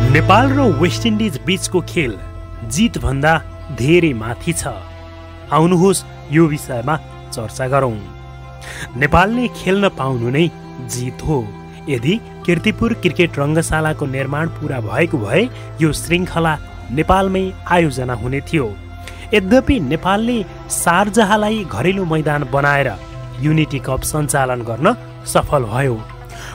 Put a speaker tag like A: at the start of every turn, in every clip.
A: नेपाल र West Indies बीचको खेल जितभन्दा धेरै माथि छ। आउनुहोस् यो विषयमा चर्चा गरौँ। नेपालले खेल्न पाउनु नै जित हो। यदि कीर्तिपुर क्रिकेट रङ्गशालाको निर्माण पूरा भएको भए यो श्रृङ्खला नेपालमै आयोजना हुने थियो। यद्यपि नेपालले शारजाहलाई घरेलु मैदान बनाएर युनिटी कप सञ्चालन गर्न सफल भयो।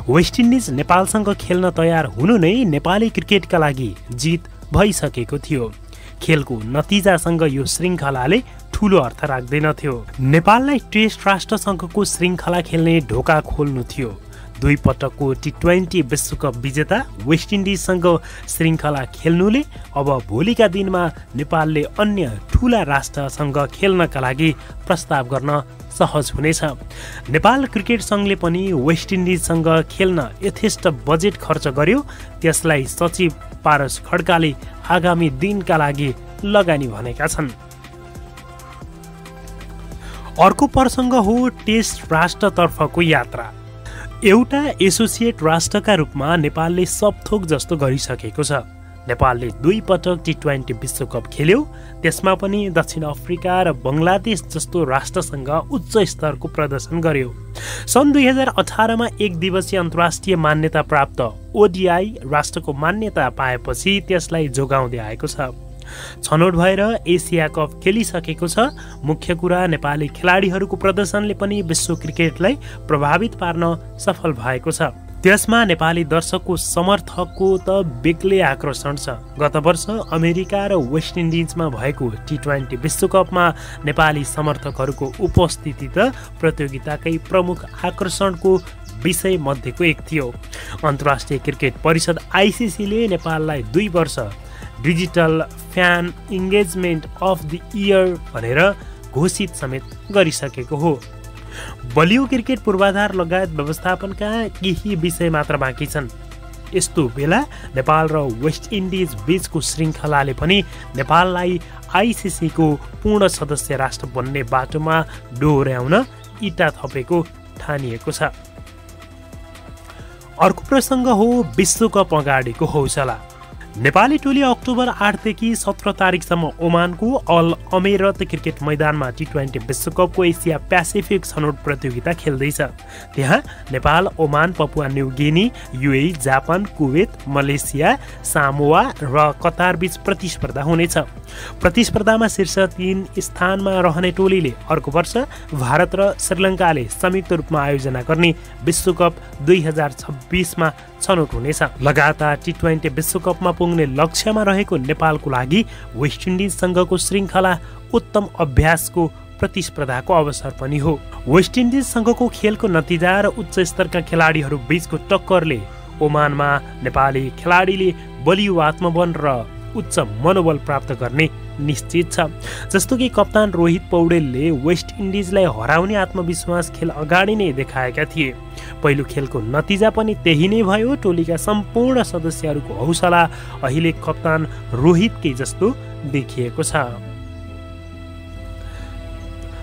A: वेस्ट इन्डिज नेपालसँग खेल्न तयार हुनु नै नेपाली क्रिकेटका लागि जित भइसकेको थियो। खेलको नतिजासँग यो श्रृङ्खलाले ठूलो अर्थ राख्दैनथ्यो। नेपाललाई टेस्ट राष्ट्रसङ्घको श्रृङ्खला खेल्ने ढोका खोल्नु थियो। 2 पटकको T20 विश्वकप विजेता वेस्ट इन्डिजसँग श्रृङ्खला खेल्नुले अब भोलिका दिनमा नेपालले अन्य ठूला राष्ट्रसँग खेल्नका लागि प्रस्ताव गर्न सहज हुनेछ। नेपाल क्रिकेट सङ्घले पनि वेस्ट इन्डिजसँग खेल्न यथेष्ट बजेट खर्च गर्यो। त्यसलाई सचिव पारस खड्काले आगामी दिनका लागि लगानी भनेका छन्। अर्को प्रसङ्ग हो टेस्ट राष्ट्रतर्फको यात्रा। एउटा एसोसिएट राष्ट्रका रूपमा नेपालले सबथोक जस्तो गरिसकेको छ। नेपालले 2 पटक T20 विश्वकप खेल्यो। त्यसमा पनि दक्षिण अफ्रिका र बङ्गलादेश जस्तो राष्ट्रसँग उच्च स्तरको प्रदर्शन गर्यो। सन् 2018 मा 1 दिवसीय अन्तर्राष्ट्रिय मान्यता प्राप्त ODI राष्ट्रको मान्यता पाएपछि त्यसलाई जोगाउँदै आएको छ। छनौट भएर एसिया कप खेलिसकेको छ। मुख्य कुरा नेपाली खेलाडीहरूको प्रदर्शनले पनि विश्व क्रिकेटलाई प्रभावित पार्न सफल भएको छ। त्यसमा नेपाली दर्शकको समर्थकको त बेग्लै आकर्षण छ। गत वर्ष अमेरिका र वेस्ट इन्डिजमा भएको T20 विश्वकपमा नेपाली समर्थकहरूको उपस्थिति त प्रतियोगिताकै प्रमुख आकर्षणको विषय मध्येको एक थियो। अन्तर्राष्ट्रिय क्रिकेट परिषद ICC ले नेपाललाई 2 वर्ष digital fan engagement of the year भनेर घोषित समेत गरिसकेको हो। बलियो क्रिकेट पूर्वाधार लगायत व्यवस्थापनका केही विषय मात्र बाँकी छन्। यस्तो बेला नेपाल र वेस्ट इन्डिज बीचको श्रृङ्खलाले पनि नेपाललाई ICC को पूर्ण सदस्य राष्ट्र बन्ने बाटोमा डोर्याउन इटा थपेको ठानिएको छ। अर्को प्रसङ्ग हो विश्वकप अगाडिको हौसला। नेपाली टोली अक्टोबर 8 देखि 17 तारिकसम्म ओमानको अल अमेरत क्रिकेट मैदानमा T20 विश्वकपको एसिया पेसिफिक छनौट प्रतियोगिता खेल्दैछ। त्यहाँ Nepal, Oman, Papua New Guinea, UAE, Japan, Kuwait, Malaysia, Samoa र कतार बीच प्रतिस्पर्धा हुनेछ। प्रतिस्पर्धामा शीर्ष 3 स्थानमा रहने टोलीले अर्को वर्ष भारत र श्रीलङ्काले संयुक्त रूपमा आयोजना गर्ने विश्वकप 2026 मा छनौट हुनेछ। लगातार T20 विश्वकपमा पुग्ने लक्ष्यमा रहेको नेपालको लागि वेस्ट इन्डिजसँगको श्रृङ्खला उत्तम अभ्यासको प्रतिस्पर्धाको अवसर पनि हो। वेस्ट इन्डिजसँगको खेलको नतिजा र उच्च स्तरका खेलाडीहरू बीचको टक्करले ओमानमा नेपाली खेलाडीले बलियो आत्मबल र उच्च मनोबल प्राप्त गर्ने निश्चित छ। जस्तो कि कप्तान रोहित पौडेलले वेस्ट इन्डिजलाई हराउने आत्मविश्वास खेल अगाडि नै देखाएका थिए। पहिलो खेलको नतिजा पनि त्यही नै भयो। टोलीका सम्पूर्ण सदस्यहरूको हौसला अहिले कप्तान रोहितकै जस्तो देखिएको छ।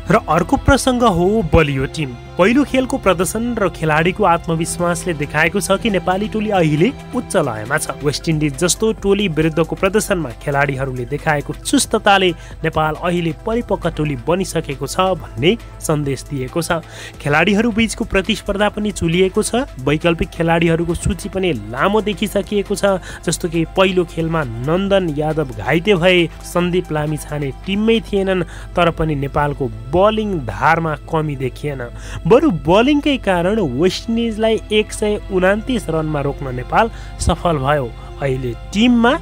A: र अर्को प्रसङ्ग हो बलियो टिम। पहिलो खेलको प्रदर्शन र खेलाडीको आत्मविश्वासले देखाएको छ कि नेपाली टोली अहिले उच्च लयमा छ। वेस्ट इन्डिज जस्तो टोली विरुद्धको प्रदर्शनमा खेलाडीहरूले देखाएको चुस्तताले नेपाल अहिले परिपक्व टोली बनिसकेको छ भन्ने सन्देश दिएको छ। खेलाडीहरू बीचको प्रतिस्पर्धा पनि चुलिएको छ। वैकल्पिक खेलाडीहरूको सूची पनि लामो देखिसकिएको छ। जस्तो कि पहिलो खेलमा नन्दन यादव घाइते भए, सन्दीप लामिछाने टिममै थिएनन्। तर पनि नेपालको बलिङ धारमा कमी देखिएन। बरु बलिङकै कारण वेस्ट इन्डिजलाई 129 रनमा रोक्न नेपाल सफल भयो। अहिले टिममा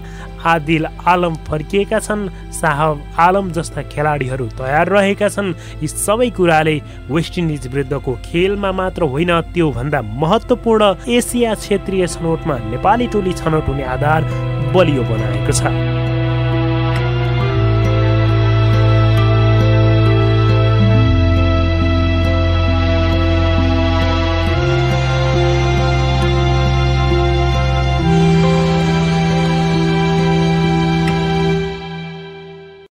A: आदिल आलम फर्किएका छन्। साहब आलम जस्ता खेलाडीहरू तयार रहेका छन्। यी सबै कुराले वेस्ट इन्डिज विरुद्धको खेलमा मात्र होइन, त्यो भन्दा महत्त्वपूर्ण एसिया क्षेत्रीय छनौटमा नेपाली टोली छनौट हुने आधार बलियो बनाएको छ।